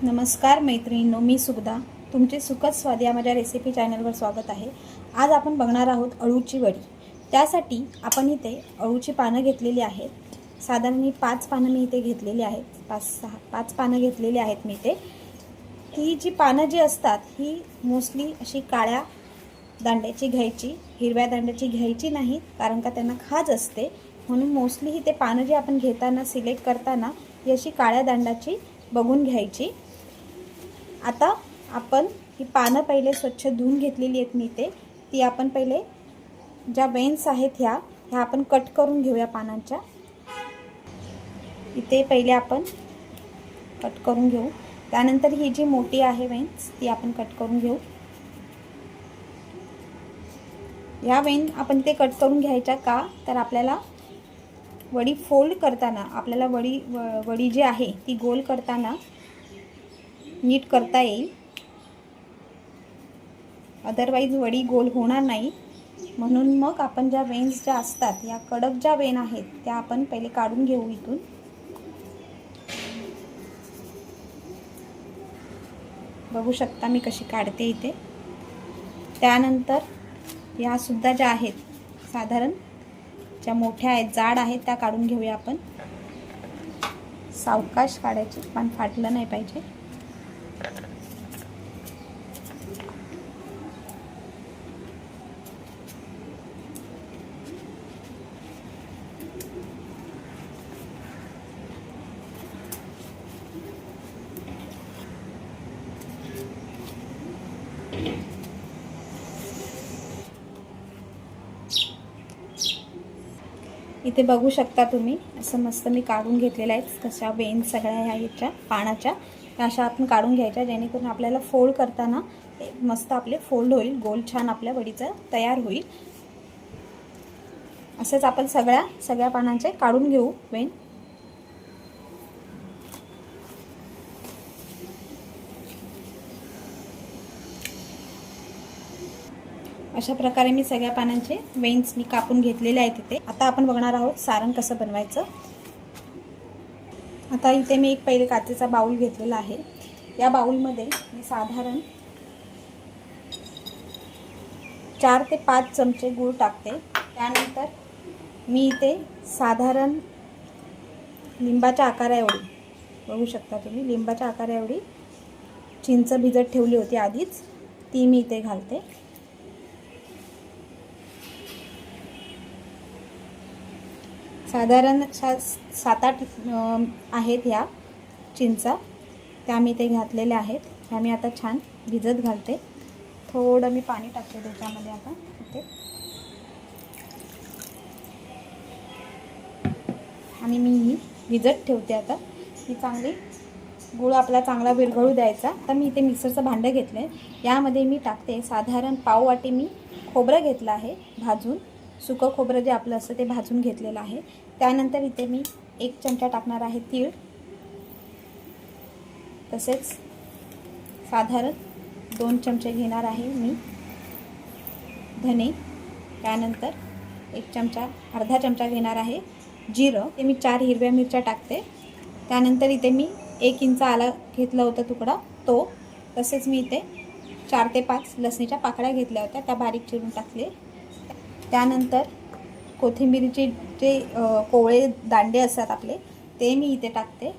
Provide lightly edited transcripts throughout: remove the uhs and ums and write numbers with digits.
नमस्कार मैत्रिणींनो, मी सुगदा. तुमचे सुखद स्वाद या माझ्या रेसिपी चॅनलवर स्वागत आहे. आज आपण बघणार आहोत अळूची वडी. त्यासाठी आपण इथे अळूची पानं घेतलेली आहेत. साधारण 5 पानं मी इथे घेतलेली आहेत. 5 पानं घेतलेली आहेत मी इथे. ही जी पानं जी असतात ही मोस्टली अशी काळ्या दांड्याची घ्यायची, हिरव्या दांड्याची घ्यायची नाही, कारण का त्यांना खाज असते. म्हणून मोस्टली ही ते पानं जी आपण घेताना सिलेक्ट करताना ही अशी काळ्या दांडाची बघून घ्यायची. आता आपण ही पानं पहिले स्वच्छ धुवून घेतलेली आहेत मी इथे. ती आपण पहिले ज्या वेन्स आहेत ह्या आपण कट करून घेऊया पानांच्या. इथे पहिले आपण कट करून घेऊ. त्यानंतर ही जी मोठी आहे वेन्स ती आपण कट करून घेऊ. या वेन आपण ते कट करून घ्यायच्या का, तर आपल्याला वडी फोल्ड करताना आपल्याला वडी जी आहे ती गोल करताना नीट करता येईल. अदरवाईज वडी गोल होणार नाही. म्हणून मग आपण ज्या वेन्स ज्या असतात या कडक ज्या वेन आहेत त्या आपण पहिले काढून घेऊ इथून. बघू शकता मी कशी काढते इथे. त्यानंतर या सुद्धा ज्या आहेत साधारण ज्या मोठ्या आहेत जाड आहेत त्या काढून घेऊया आपण. सावकाश काढायची, पण फाटलं नाही पाहिजे. इथे बघू शकता तुम्ही असं मस्त मी काढून घेतलेलं आहे. कशा वेन सगळ्या ह्या याच्या पानाच्या अशा आपण काढून घ्यायच्या, जेणेकरून आपल्याला फोल्ड करताना मस्त आपले फोल्ड होईल, गोल छान आपल्या वडीचं तयार होईल. असंच आपण सगळ्या पानांचे काढून घेऊ वेन. अशा प्रकारे मी सगळ्या पानांचे वेन्स मी कापून घेतलेले आहेत इथे. आता आपण बघणार आहोत सारण कसं बनवायचं. आता इथे मी एक पहिले काचेचा बाउल घेतलेला आहे. या बाउलमध्ये मी साधारण 4 ते 5 चमचे गूळ टाकते. त्यानंतर मी इथे साधारण लिंबाच्या आकारा एवढी, बघू शकता तुम्ही, लिंबाच्या आकारा एवढी चिंच भिजत ठेवली होती आधीच, ती मी इथे घालते. साधारण 7-8 आहेत ह्या चिंचा, त्या मी ते घातलेल्या आहेत. ह्या मी आता छान भिजत घालते. थोडं मी पाणी टाकते त्याच्यामध्ये आता इथे, आणि मी ही भिजत ठेवते. आता ही चांगली गूळ आपला चांगला विरघळू द्यायचा. तर मी इथे मिक्सरचं भांडं घेतलं आहे. यामध्ये मी टाकते साधारण पाव वाटी मी खोबरं घेतलं आहे भाजून. सुकं खोबरं जे आपलं असतं ते भाजून घेतलेलं आहे. त्यानंतर इथे मी 1 चमचा टाकणार आहे तीळ. तसेच साधारण 2 चमचे घेणार आहे मी धने. त्यानंतर अर्धा चमचा घेणार आहे जिरं. ते मी 4 हिरव्या मिरच्या टाकते. त्यानंतर इथे मी 1 इंच आला घेतला होता तुकडा तो. तसेच मी इथे 4 ते 5 लसणीच्या पाकळ्या घेतल्या होत्या, त्या बारीक चिरून टाकले. त्यानंतर कोथिंबीरीचे जे कोवळे दांडे असतात आपले ते मी इथे टाकते.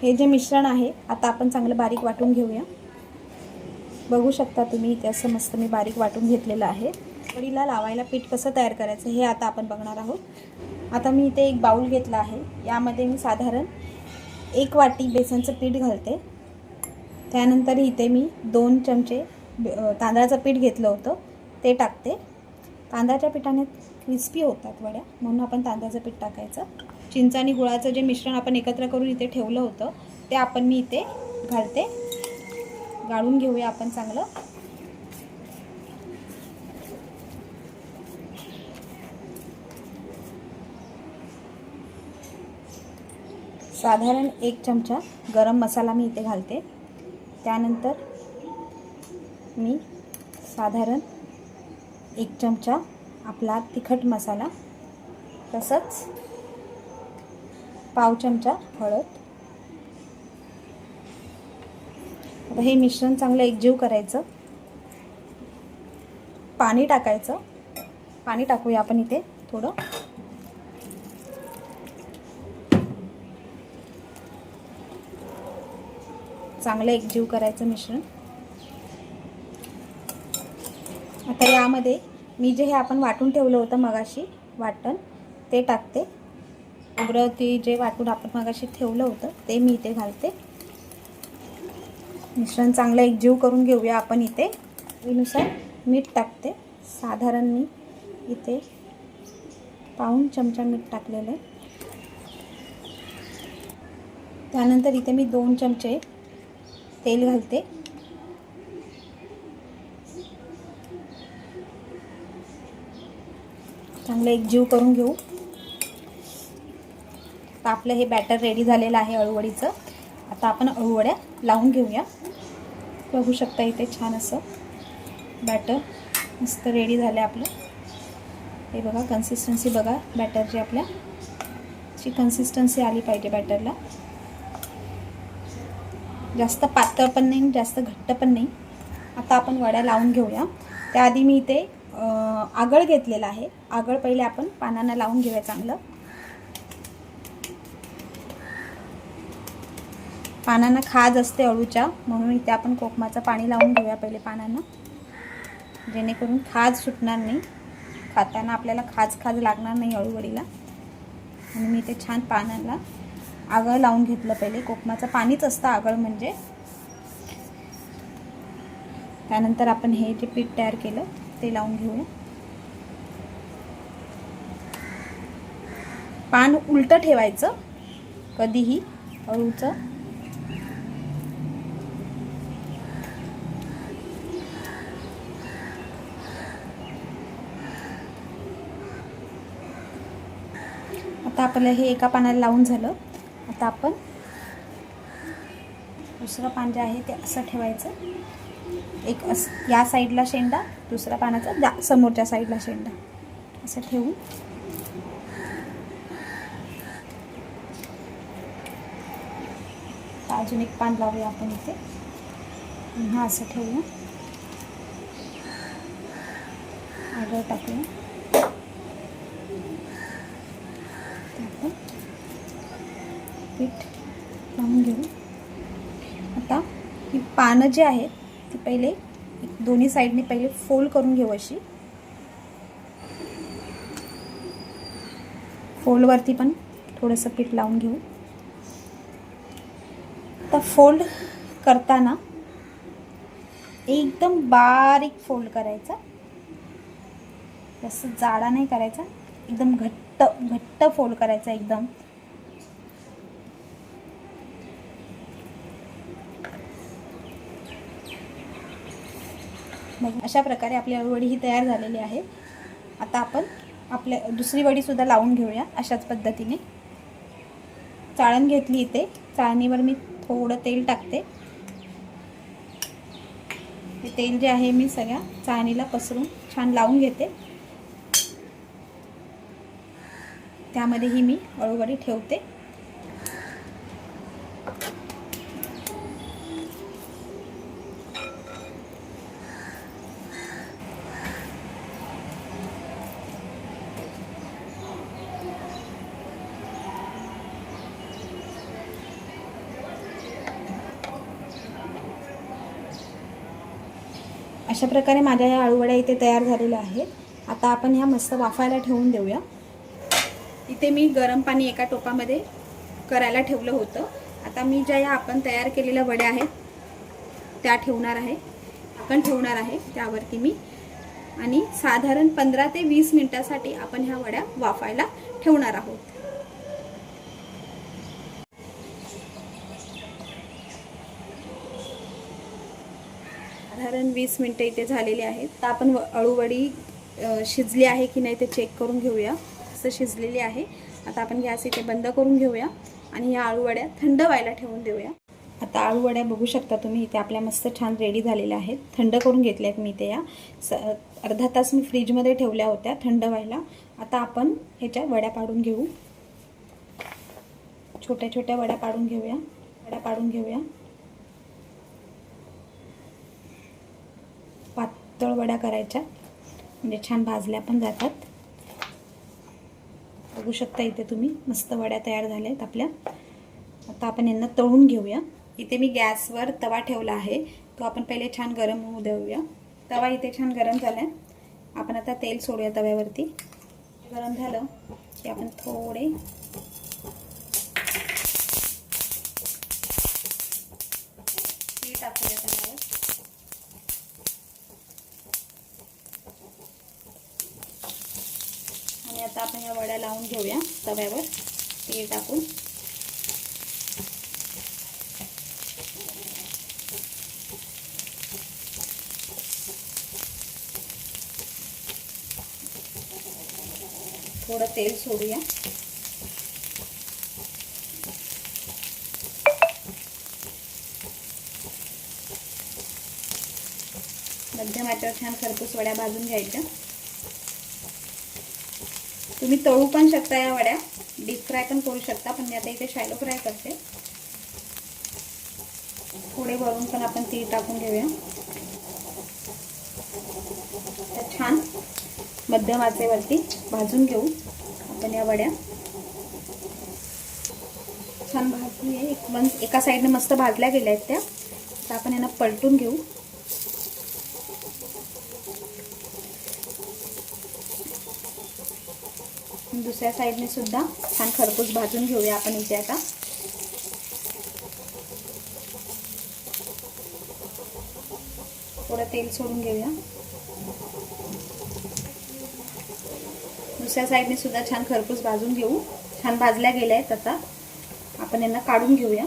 हे जे मिश्रण आहे आता आपण चांगलं बारीक वाटून घेऊया. बघू शकता तुम्ही इथे असं मस्त मी बारीक वाटून घेतलेलं आहे. वडीला लावायला पीठ कसं तयार करायचं हे आता आपण बघणार आहोत. आता मी इथे एक बाउल घेतला आहे. यामध्ये मी साधारण 1 वाटी बेसनचं पीठ घालते. त्यानंतर इथे मी 2 चमचे तांदळाचं पीठ घेतलं होतं ते टाकते. तांदळाच्या पिठाने क्रिस्पी होतात वड्या, म्हणून आपण तांदळाचं पीठ टाकायचं. चिंच आणि गुळाचं जे मिश्रण आपण एकत्र करून इथे ठेवलं होतं ते आपण मी इथे घालते. गाळून घेऊया आपण चांगलं. साधारण 1 चमचा गरम मसाला मी इथे घालते. त्यानंतर मी साधारण 1 चमचा आपला तिखट मसाला, तसंच पाव चमचा हळद. आता हे मिश्रण चांगलं एकजीव करायचं. पाणी टाकायचं. पाणी टाकूया आपण इथे थोडं. चांगलं एकजीव करायचं मिश्रण. आता यामध्ये मी जे हे आपण वाटून ठेवलं होतं मगाशी वाटण ते टाकते. खोबरं ते जे वाटून आपण मगाशी ठेवलं होतं ते मी इथे घालते. मिश्रण चांगलं एकजीव करून घेऊया आपण. इथे चवीनुसार मीठ टाकते. साधारण मी इथे पाऊण चमचा मीठ टाकलेलं आहे. त्यानंतर इथे मी 2 चमचे तेल घालते. चांगलं एकजीव करून घेऊ. आता आपलं हे बॅटर रेडी झालेलं आहे अळूवडीचं. आता आपण अळूवड्या लावून घेऊया. बघू शकता इथे छान असं बॅटर मस्त रेडी झालं आपलं. हे बघा कन्सिस्टन्सी बघा बॅटरची आपल्याची कन्सिस्टन्सी आली पाहिजे बॅटरला. जास्त पातळ पण नाही जास्त घट्ट पण नाही. आता आपण वड्या लावून घेऊया. त्याआधी मी इथे आगळ घेतलेला आहे. आगळ पहिले आपण पानांना लावून घेऊया चांगलं. पानांना खाज असते अळूच्या म्हणून इथे आपण कोकमाचं पाणी लावून घेऊया पहिले पानांना, जेणेकरून खाज सुटणार नाही. खाताना आपल्याला खाज लागणार नाही अळूवडीला. आणि मी इथे छान पानांना आगळ लावून घेतलं. पहिले कोकमाचं पाणीच असतं आगळ म्हणजे. त्यानंतर आपण हे जे पीठ तयार केलं ते लावून घेऊया. पान उलटं ठेवायचं कधीही अळूचं. आता आपल्याला हे एका पानाला लावून झालं. आता आपण दुसरं पान जे आहे ते असं ठेवायचं. एक या साईडला शेंडा, दुसऱ्या पानाचा समोरच्या साईडला शेंडा असं ठेवून अजून एक पान लावूया आपण इथे. हा असं ठेवूया. आगळ टाकूया. आपण पीठ लावून घेऊ. आता ही पानं जी आहेत ती पहिले दोन्ही साईडने पहिले फोल्ड करून घेऊ. अशी फोल्डवरती पण थोडंसं पीठ लावून घेऊ. आता फोल्ड करताना एकदम बारीक फोल्ड करायचा. जास्त जाडा नाही करायचा. एकदम घट्ट फोल्ड करायचा एकदम. मग अशा प्रकारे आपली अळूवडी ही तयार झालेली आहे. आता आपण आपल्या दुसरी वडी सुद्धा लावून घेऊया अशाच पद्धतीने. चाळण घेतली इथे. चाळणीवर मी थोडं तेल टाकते. हे तेल जे आहे मी सगळ्या चाळणीला पसरून छान लावून घेते. त्यामध्येही मी अळूवडी ठेवते. अशा प्रकारे माझ्या या अळूवड्या इथे तयार झालेल्या आहेत. आता आपण ह्या मस्त वाफायला ठेवून देऊया. इथे मी गरम पाणी एका टोपामध्ये करायला ठेवलं होतं. आता मी ज्या या आपण तयार केलेल्या वड्या आहेत त्या ठेवणार आहे. आपण ठेवणार आहे त्यावरती मी. आणि साधारण 15 ते 20 मिनिटासाठी आपण ह्या वड्या वाफायला ठेवणार आहोत. साधारण 20 मिनिटं इथे झालेली आहेत. तर आपण अळूवडी शिजली आहे की नाही ते चेक करून घेऊया. असं शिजलेली आहे. आता आपण गॅस इथे बंद करून घेऊया आणि या अळूवड्या थंड व्हायला ठेवून देऊया. आता अळूवड्या बघू शकता तुम्ही इथे आपल्या मस्त छान रेडी झालेल्या आहेत. थंड करून घेतल्या आहेत मी इथे. या अर्धा तास मी फ्रीजमध्ये ठेवल्या होत्या थंड व्हायला. आता आपण ह्याच्या वड्या पाडून घेऊ. छोट्या छोट्या वड्या पाडून घेऊया. पातळ वड्या करायच्या म्हणजे छान भाजल्या पण जातात. बघू शकता इथे तुम्ही मस्त वड्या तयार झाल्या आहेत आपल्या. आता आपण यांना तळून घेऊया. इथे मी गॅसवर तवा ठेवला आहे, तो आपण पहिले छान गरम होऊ देऊया. तवा इथे छान गरम झालाय. आपण आता तेल सोडूया तव्यावरती. गरम झालं की आपण थोडे तीळ टाकूया तव्यावर. आणि आता आपण या वड्या लावून घेऊया तव्यावर तीळ टाकून. थोडं तेल सोडूया. मध्यम आचेवर छान खरपूस वड्या भाजून घ्यायच्या. तुम्ही तळू पण शकता या वड्या, डीप फ्राय पण करू शकता, पण मी आता इथे शॅलो फ्राय करते. थोडे वरून पण आपण तीळ टाकून घेऊया. छान मध्यम आचेवरती भाजून घेऊ आपण या वड्या. छान भाजूया. एका साईडने मस्त भाजल्या गेल्या आहेत त्या. आता आपण यांना पलटून घेऊ. दुसऱ्या साईडने सुद्धा छान खरपूस भाजून घेऊया आपण इथे. आता थोडं तेल सोडून घेऊया. दुसऱ्या साईडने सुद्धा छान खरपूस भाजून घेऊ. छान भाजल्या गेल्या आहेत. आता आपण यांना काढून घेऊया.